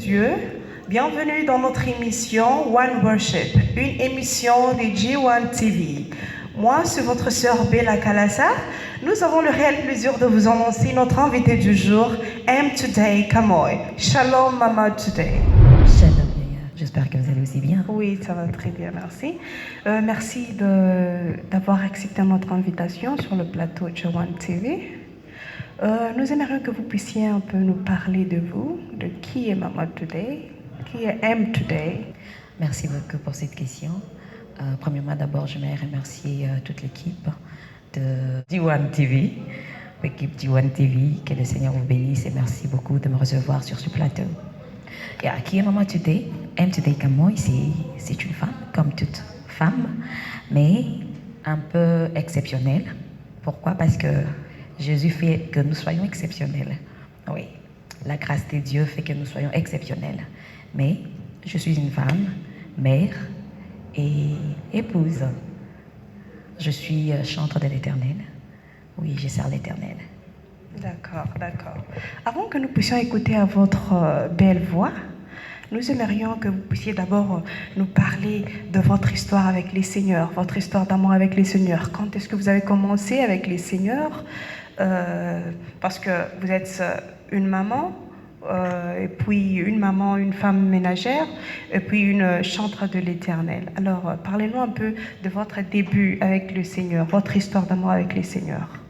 Dieu. Bienvenue dans notre émission One Worship, une émission de G1 TV. Moi, c'est votre sœur Bella Kalasa. Nous avons le réel plaisir de vous annoncer notre invité du jour, M. Today Kamoy. Shalom, Mama Today. Shalom, Yaya. J'espère que vous allez aussi bien. Oui, ça va très bien, merci. Merci d'avoir accepté notre invitation sur le plateau G1 TV. Nous aimerions que vous puissiez un peu nous parler de vous, de qui est Mama Today, qui est M Today. Merci beaucoup pour cette question. Premièrement, d'abord, je voudrais remercier toute l'équipe de G1 TV, l'équipe G1 TV, que le Seigneur vous bénisse et merci beaucoup de me recevoir sur ce plateau. Et qui est Mama Today? M Today Kamoy, c'est une femme, comme toute femme, mais un peu exceptionnelle. Pourquoi? Parce que Jésus fait que nous soyons exceptionnels. Oui, la grâce de Dieu fait que nous soyons exceptionnels. Mais je suis une femme, mère et épouse. Je suis chantre de l'Éternel. Oui, je sers l'Éternel. D'accord, d'accord. Avant que nous puissions écouter à votre belle voix, nous aimerions que vous puissiez d'abord nous parler de votre histoire avec les Seigneurs, votre histoire d'amour avec les Seigneurs. Quand est-ce que vous avez commencé avec les Seigneurs? Parce que vous êtes une maman, et puis une femme ménagère, et puis une chantre de l'Éternel. Alors, parlez-nous un peu de votre début avec le Seigneur, votre histoire d'amour avec les Seigneurs.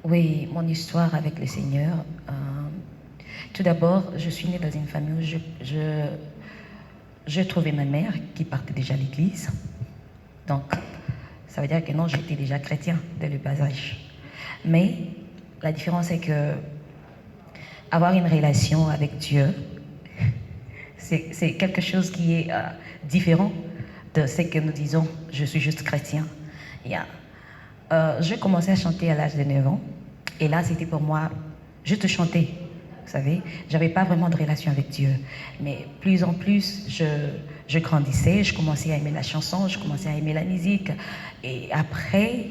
Oui, mon histoire avec le Seigneur. Tout d'abord, je suis née dans une famille où je trouvais ma mère qui partait déjà à l'église. Donc, ça veut dire que non, j'étais déjà chrétien dès le bas âge. Mais la différence c'est que avoir une relation avec Dieu, c'est quelque chose qui est différent de ce que nous disons, je suis juste chrétien. Je commençais à chanter à l'âge de 9 ans. Et là, c'était pour moi juste chanter. Vous savez, j'avais pas vraiment de relation avec Dieu. Mais plus en plus, je grandissais, je commençais à aimer la chanson, je commençais à aimer la musique. Et après,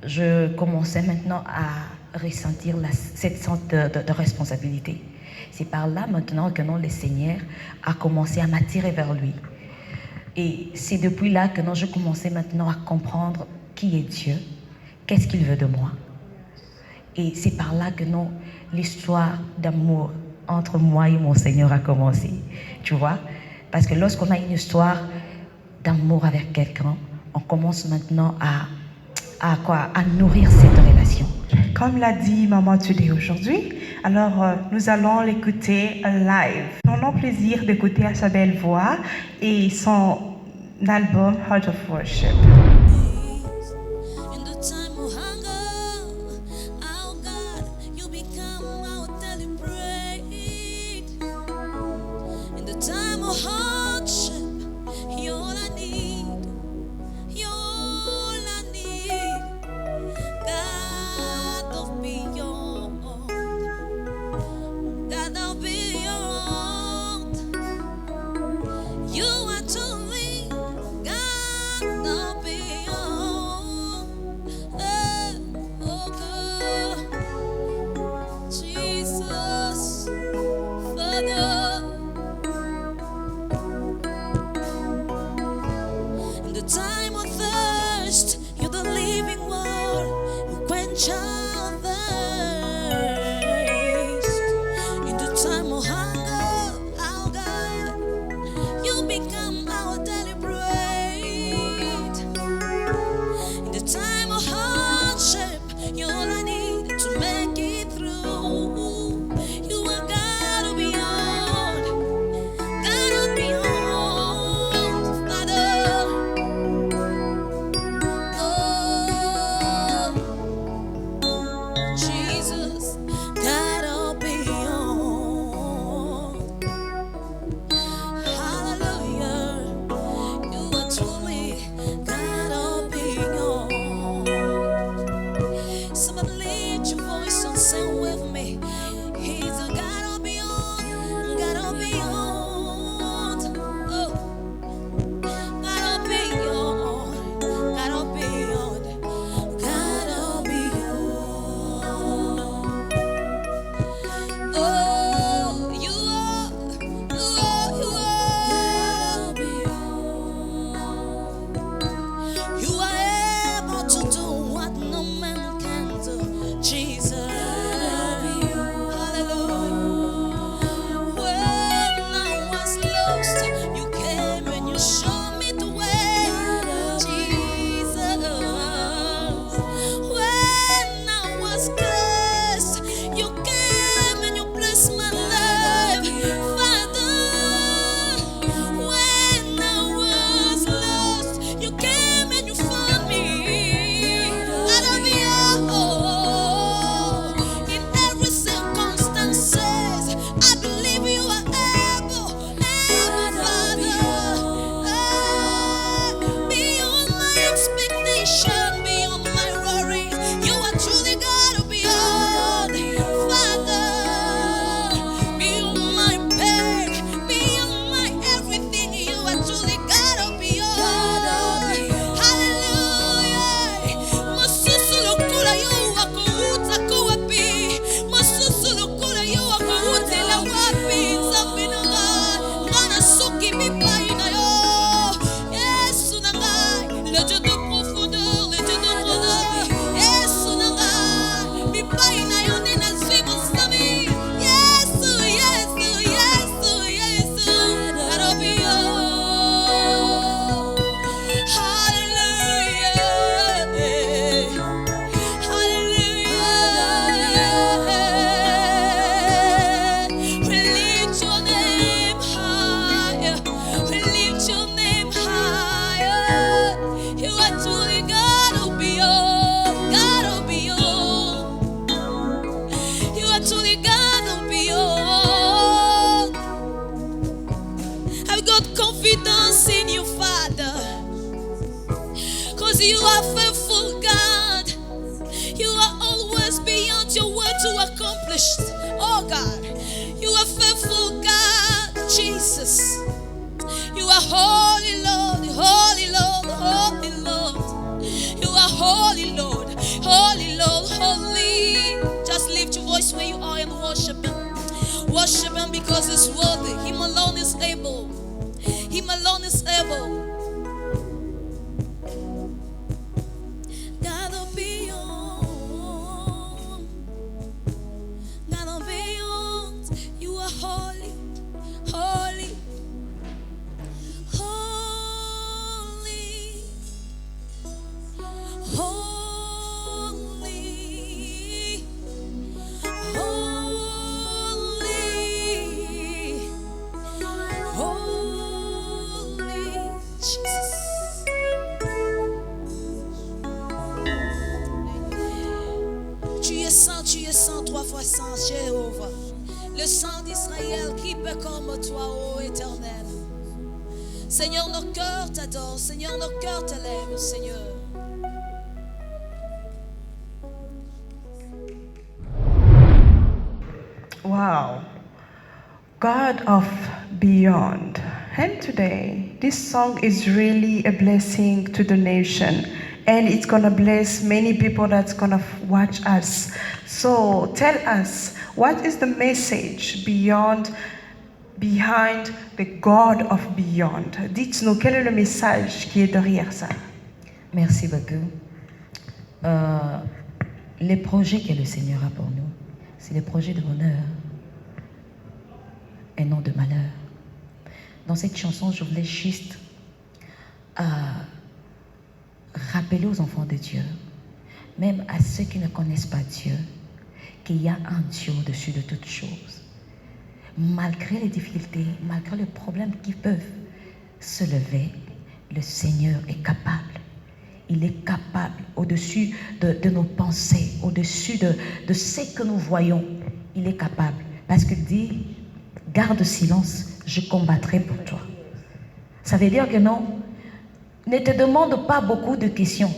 je commençais maintenant à ressentir cette sorte de responsabilité. C'est par là maintenant que non, le Seigneur a commencé à m'attirer vers lui. Et c'est depuis là que non, je commençais maintenant à comprendre qui est Dieu, qu'est-ce qu'il veut de moi. Et c'est par là que non, l'histoire d'amour entre moi et mon Seigneur a commencé. Tu vois? Parce que lorsqu'on a une histoire d'amour avec quelqu'un, on commence maintenant à nourrir cette relation. Comme l'a dit Maman Today aujourd'hui, alors nous allons l'écouter live. Nous avons le plaisir d'écouter à sa belle voix et son album Heart of Worship. You are truly God of beyond. Because you are faithful, God. You are always beyond your word to accomplish. Oh God, you are faithful, God, Jesus. You are holy, Lord, holy Lord, holy Lord. You are holy, Lord, holy Lord, holy. Just lift your voice where you are and worship Him. Worship Him because He's worthy. Him alone is able. Him alone is able. Gotta be on. Gotta be on. You are holy, holy, holy, holy, holy, holy, Jesus. Tu es saint, 3 fois saint, Jéhovah. Le sang d'Israël qui peut comme toi, ô Éternel. Seigneur, nos cœurs t'adorent. Seigneur, nos cœurs t'élèvent, Seigneur. Wow. God of beyond. And today, this song is really a blessing to the nation. And it's going to bless many people that's going to watch us. So tell us, what is the message behind the God of beyond? Dites-nous, quel est le message qui est derrière ça? Merci beaucoup. Les projets que le Seigneur a pour nous, c'est les projets de bonheur et non de malheur. Dans cette chanson, je voulais juste rappeler aux enfants de Dieu, même à ceux qui ne connaissent pas Dieu, qu'il y a un Dieu au-dessus de toutes choses. Malgré les difficultés, malgré les problèmes qui peuvent se lever, le Seigneur est capable. Il est capable au-dessus de nos pensées, au-dessus de ce que nous voyons. Il est capable. Parce qu'il dit, garde silence, je combattrai pour toi. Ça veut dire que non, ne te demande pas beaucoup de questions.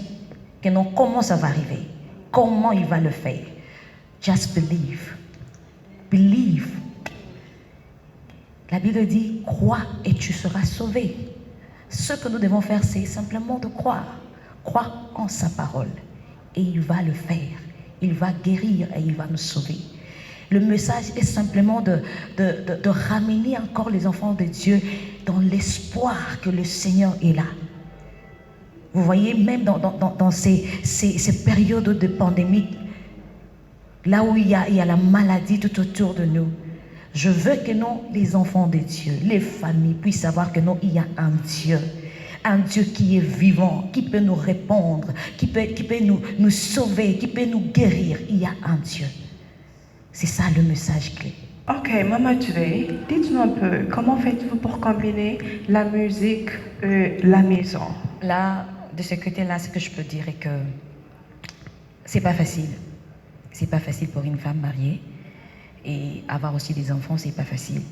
Que non, comment ça va arriver? Comment il va le faire? Just believe. Believe. La Bible dit, crois et tu seras sauvé. Ce que nous devons faire, c'est simplement de croire. Croire en sa parole. Et il va le faire. Il va guérir et il va nous sauver. Le message est simplement de ramener encore les enfants de Dieu dans l'espoir que le Seigneur est là. Vous voyez, même dans ces périodes de pandémie, là où il y a la maladie tout autour de nous, je veux que nous, les enfants de Dieu, les familles, puissent savoir que nous, il y a un Dieu qui est vivant, qui peut nous répondre, qui peut nous sauver, qui peut nous guérir. Il y a un Dieu. C'est ça le message clé. Ok, Mama Today, dites-nous un peu, comment faites-vous pour combiner la musique et la maison? Là, de ce côté-là, ce que je peux dire est que c'est pas facile. C'est pas facile pour une femme mariée. Et avoir aussi des enfants, c'est pas facile.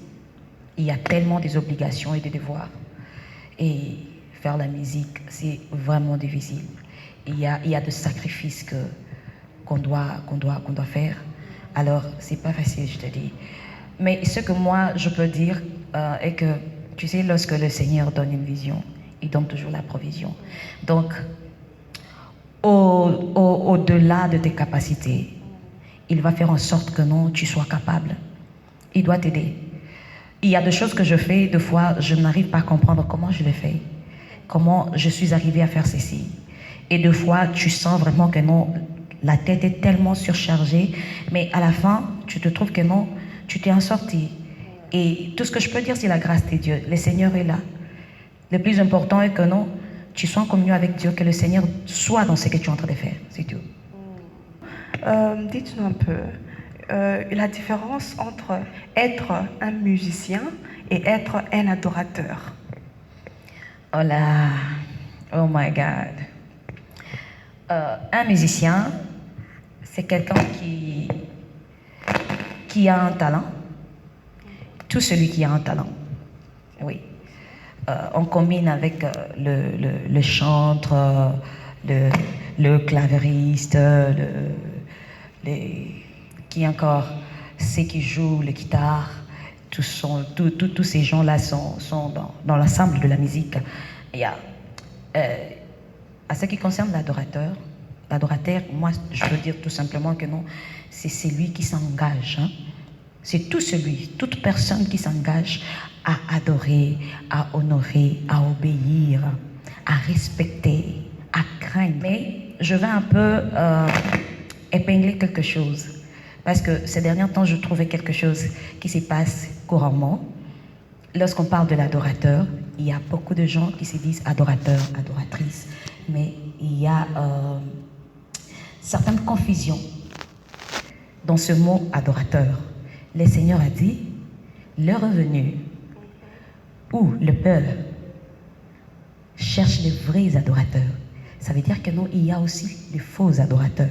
Il y a tellement des obligations et des devoirs. Et faire la musique, c'est vraiment difficile. Il y a des sacrifices qu'on doit faire. Alors, c'est pas facile, je te dis. Mais ce que moi, je peux dire est que, tu sais, lorsque le Seigneur donne une vision, il donne toujours la provision. Donc, au-delà de tes capacités, il va faire en sorte que non, tu sois capable. Il doit t'aider. Il y a des choses que je fais, des fois, je n'arrive pas à comprendre comment je les fais. Comment je suis arrivée à faire ceci. Et des fois, tu sens vraiment que non, la tête est tellement surchargée, mais à la fin, tu te trouves que non, tu t'es en sorti. Et tout ce que je peux dire, c'est la grâce de Dieu. Le Seigneur est là. Le plus important est que non, tu sois en communion avec Dieu, que le Seigneur soit dans ce que tu es en train de faire. C'est tout. Dites-nous un peu la différence entre être un musicien et être un adorateur. Oh là, oh my God. Un musicien, c'est quelqu'un qui a un talent. Tout celui qui a un talent, oui. On combine avec le chantre, le clavieriste, qui encore sait qui joue la guitare. Tous ces gens-là sont dans l'ensemble de la musique. Il y a, à ce qui concerne l'adorateur, moi, je veux dire tout simplement que non, c'est celui qui s'engage. Hein. C'est toute personne qui s'engage à adorer, à honorer, à obéir, à respecter, à craindre. Mais je vais un peu épingler quelque chose. Parce que ces derniers temps, je trouvais quelque chose qui se passe couramment. Lorsqu'on parle de l'adorateur, il y a beaucoup de gens qui se disent adorateurs, adoratrices. Mais il y a certaines confusions dans ce mot adorateur. Le Seigneur a dit, le revenu ou le peuple cherche les vrais adorateurs. Ça veut dire que non, il y a aussi les faux adorateurs.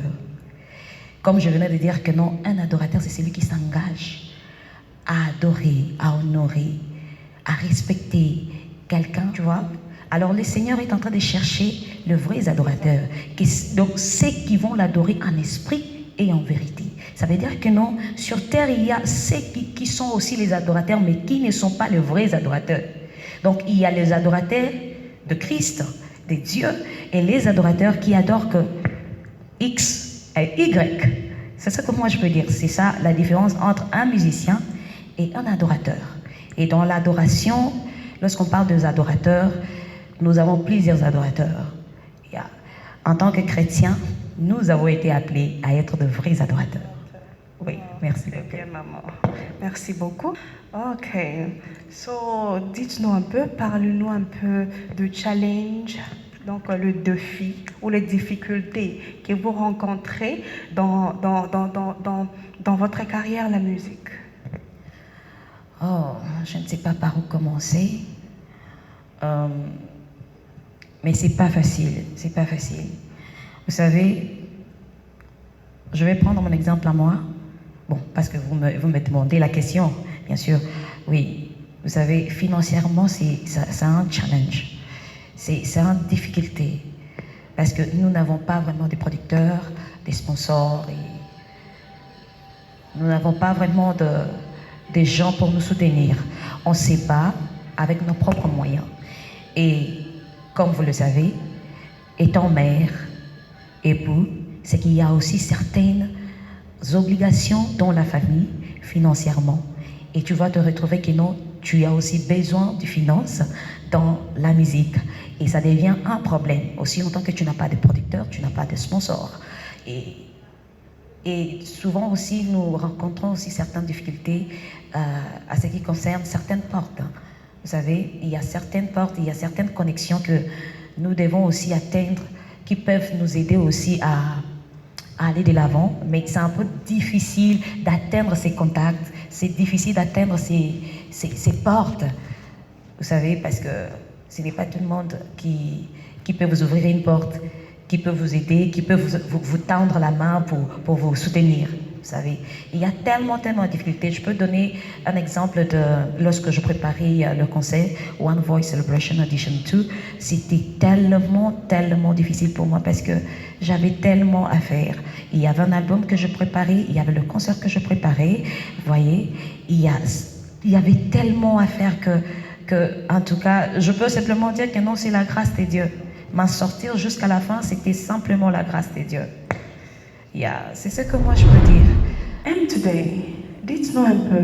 Comme je venais de dire que non, un adorateur, c'est celui qui s'engage à adorer, à honorer, à respecter quelqu'un, tu vois. Alors le Seigneur est en train de chercher les vrais adorateurs. Donc ceux qui vont l'adorer en esprit et en vérité. Ça veut dire que non, sur terre, il y a ceux qui sont aussi les adorateurs, mais qui ne sont pas les vrais adorateurs. Donc il y a les adorateurs de Christ, de Dieu, et les adorateurs qui adorent que X et Y. C'est ça que moi je peux dire. C'est ça la différence entre un musicien et un adorateur. Et dans l'adoration, lorsqu'on parle des adorateurs, nous avons plusieurs adorateurs. En tant que chrétiens, nous avons été appelés à être de vrais adorateurs. Oui, merci. Bien, maman. Merci beaucoup. Ok. So, dites-nous un peu, parlez-nous un peu de challenge, donc le défi ou les difficultés que vous rencontrez dans votre carrière, la musique. Oh, je ne sais pas par où commencer. Mais c'est pas facile, c'est pas facile. Vous savez, je vais prendre mon exemple à moi. Bon, parce que vous me demandez la question, bien sûr. Oui, vous savez, financièrement, c'est un challenge. C'est une difficulté. Parce que nous n'avons pas vraiment des producteurs, des sponsors. Et nous n'avons pas vraiment des gens pour nous soutenir. On se bat avec nos propres moyens. Et comme vous le savez, étant mère, époux, c'est qu'il y a aussi certaines obligations dans la famille, financièrement. Et tu vas te retrouver que non, tu as aussi besoin de finances dans la musique. Et ça devient un problème. Aussi longtemps que tu n'as pas de producteur, tu n'as pas de sponsor. Et souvent aussi, nous rencontrons aussi certaines difficultés à ce qui concerne certaines portes. Vous savez, il y a certaines portes, il y a certaines connexions que nous devons aussi atteindre qui peuvent nous aider aussi à aller de l'avant, mais c'est un peu difficile d'atteindre ces contacts, c'est difficile d'atteindre ces portes, vous savez, parce que ce n'est pas tout le monde qui peut vous ouvrir une porte, qui peut vous aider, qui peut vous tendre la main pour vous soutenir, vous savez. Il y a tellement de difficultés. Je peux donner un exemple de lorsque je préparais le concert One Voice Celebration Edition 2, c'était tellement difficile pour moi parce que j'avais tellement à faire. Il y avait un album que je préparais, il y avait le concert que je préparais, vous voyez, il y avait tellement à faire que, en tout cas, je peux simplement dire que non, c'est la grâce de Dieu. M'en sortir jusqu'à la fin, c'était simplement la grâce de Dieu. C'est ce que moi je peux dire. And today, dites-nous un peu,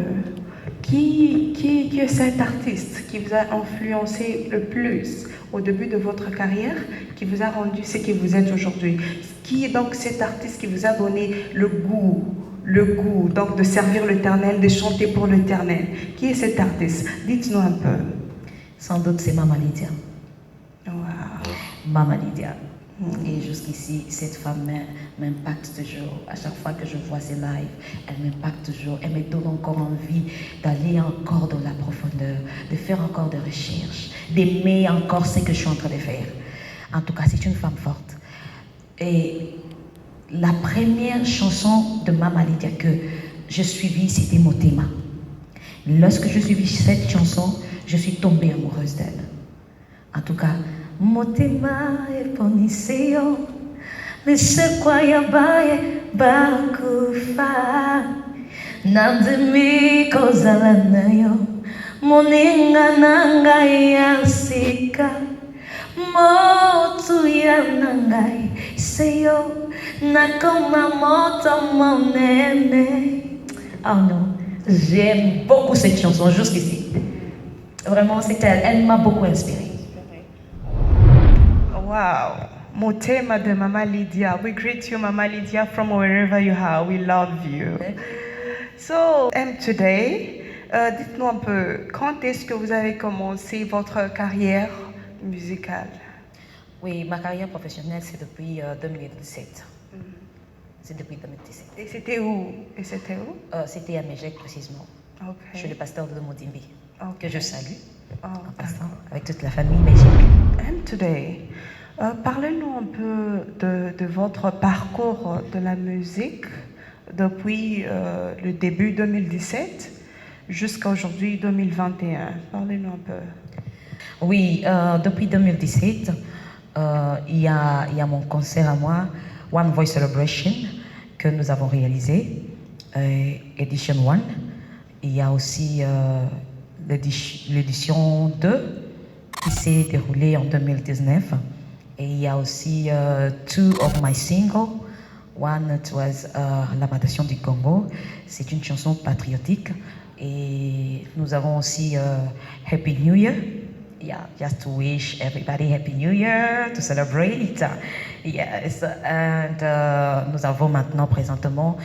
qui est cet artiste qui vous a influencé le plus au début de votre carrière, qui vous a rendu ce que vous êtes aujourd'hui? Qui est donc cet artiste qui vous a donné le goût donc de servir l'Éternel, de chanter pour l'Éternel? Qui est cet artiste? Dites-nous un peu. Sans doute c'est Maman Lydia. Wow. Maman Lydia. Et jusqu'ici, cette femme m'impacte toujours. À chaque fois que je vois ses lives, elle m'impacte toujours. Elle me donne encore envie d'aller encore dans la profondeur, de faire encore des recherches, d'aimer encore ce que je suis en train de faire. En tout cas, c'est une femme forte. Et la première chanson de Maman Lydia que je suivis, c'était Motema. Lorsque je suivis cette chanson, je suis tombée amoureuse d'elle. En tout cas, Motima eponiseo, lisekwaya baye bakufa. Nandimi kozalanayo, moninga nangai asika. Motu ya nangai seyo, nakoma moto monene. Oh non, j'aime beaucoup cette chanson jusqu'ici. Vraiment, elle m'a beaucoup inspirée. Wow. Motema de Mama Lydia. We greet you, Mama Lydia, from wherever you are. We love you. So, today, dites-nous un peu, quand est-ce que vous avez commencé votre carrière musicale? Oui, ma carrière professionnelle, c'est depuis 2017. C'est depuis 2017. Et c'était où? C'était à Mégec, précisément. Okay. Je suis le pasteur de Modimbi, Okay. que je salue en passant d'accord. avec toute la famille Mégec. And today, parlez-nous un peu de votre parcours de la musique depuis le début 2017 jusqu'à aujourd'hui 2021. Parlez-nous un peu. Oui, depuis 2017, il y a mon concert à moi, One Voice Celebration, que nous avons réalisé, Edition 1. Il y a aussi l'édition 2 qui s'est déroulée en 2019. Et il y a aussi two of my singles. One, it was Lamentation du Congo. C'est une chanson patriotique. Et nous avons aussi Happy New Year. Yeah, just to wish everybody Happy New Year, to celebrate. Yes, and nous avons maintenant présentement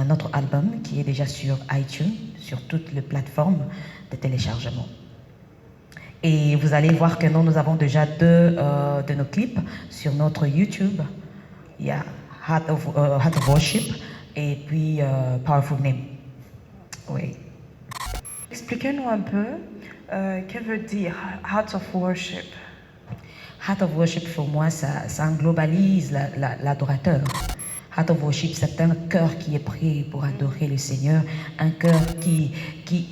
notre album qui est déjà sur iTunes, sur toutes les plateformes de téléchargement. Et vous allez voir que nous avons déjà deux de nos clips sur notre YouTube. Il y a Heart of Worship et puis Powerful Name. Oui. Expliquez-nous un peu, que veut dire Heart of Worship? Heart of Worship, pour moi, ça englobalise l'adorateur. Heart of Worship, c'est un cœur qui est prêt pour adorer le Seigneur, un cœur qui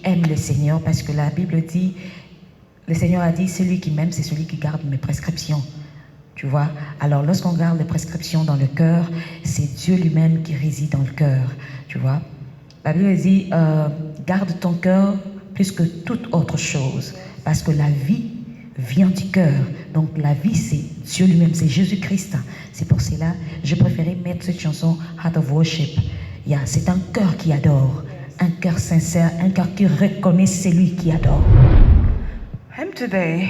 aime le Seigneur, parce que la Bible dit, le Seigneur a dit, celui qui m'aime, c'est celui qui garde mes prescriptions. Tu vois? Alors, lorsqu'on garde les prescriptions dans le cœur, c'est Dieu lui-même qui réside dans le cœur. Tu vois? La Bible dit, garde ton cœur plus que toute autre chose, parce que la vie vient du cœur. Donc la vie, c'est Dieu lui-même, c'est Jésus-Christ. C'est pour cela je préférais mettre cette chanson Heart of Worship. Yeah, c'est un cœur qui adore, un cœur sincère, un cœur qui reconnaît celui qui adore. Today,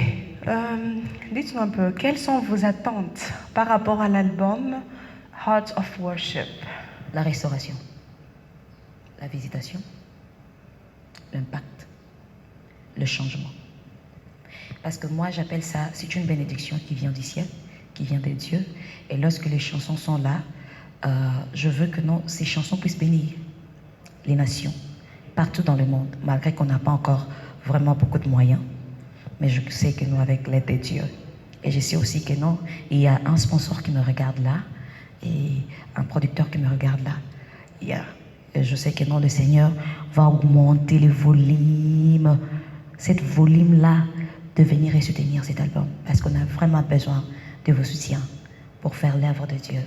dites-nous un peu, quelles sont vos attentes par rapport à l'album Heart of Worship? La restauration, la visitation, l'impact, le changement. Parce que moi, j'appelle ça, c'est une bénédiction qui vient du ciel, qui vient de Dieu. Et lorsque les chansons sont là, je veux que ces chansons puissent bénir les nations, partout dans le monde, malgré qu'on n'a pas encore vraiment beaucoup de moyens. Mais je sais que nous, avec l'aide de Dieu, et je sais aussi que non, il y a un sponsor qui me regarde là, et un producteur qui me regarde là. Et je sais que non, le Seigneur va augmenter le volume, cette volume-là, de venir et soutenir cet album, parce qu'on a vraiment besoin de vos soutiens pour faire l'œuvre de Dieu.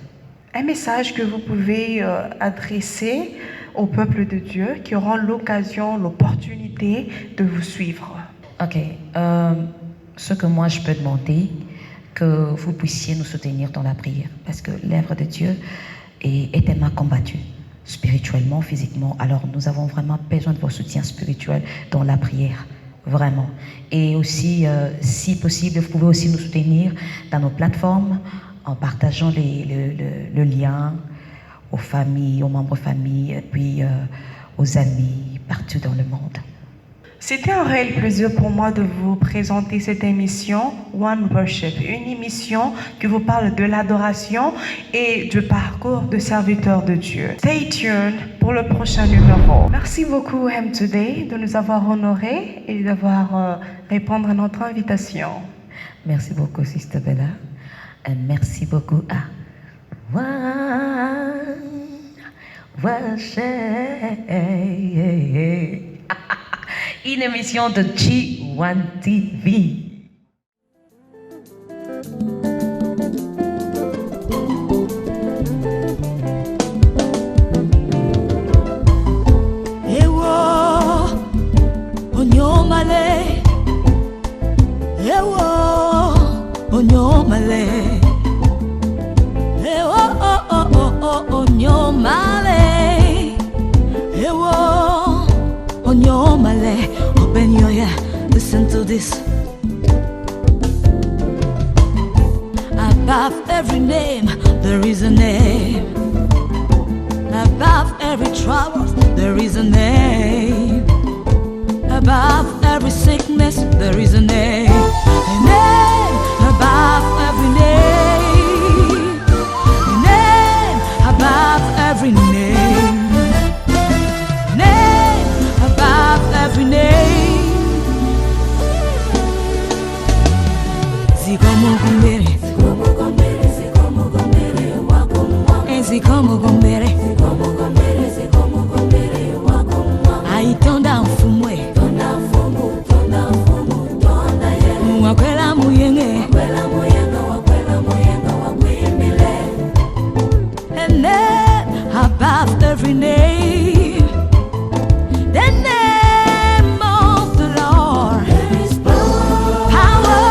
Un message que vous pouvez adresser au peuple de Dieu qui auront l'occasion, l'opportunité de vous suivre. Ok, ce que moi je peux demander, que vous puissiez nous soutenir dans la prière, parce que l'œuvre de Dieu est tellement combattue, spirituellement, physiquement. Alors nous avons vraiment besoin de vos soutiens spirituels dans la prière. Vraiment. Et aussi, si possible, vous pouvez aussi nous soutenir dans nos plateformes en partageant le lien aux familles, aux membres familles, et puis aux amis partout dans le monde. C'était un réel plaisir pour moi de vous présenter cette émission One Worship, une émission qui vous parle de l'adoration et du parcours de serviteur de Dieu. Stay tuned pour le prochain numéro. Merci beaucoup Today de nous avoir honorés et d'avoir répondu à notre invitation. Merci beaucoup Sister Bella et merci beaucoup à One Worship. Une émission de G1 TV. every name, there is a name. Above every trouble, there is a name. Above every sickness, there is a name. A name above every name. A name above every name. Name above every name. Zikomo gombere, zikomo gombere, aitonda mfumwe, wakwela muyenge, a name above every name, the name of the Lord. There is power.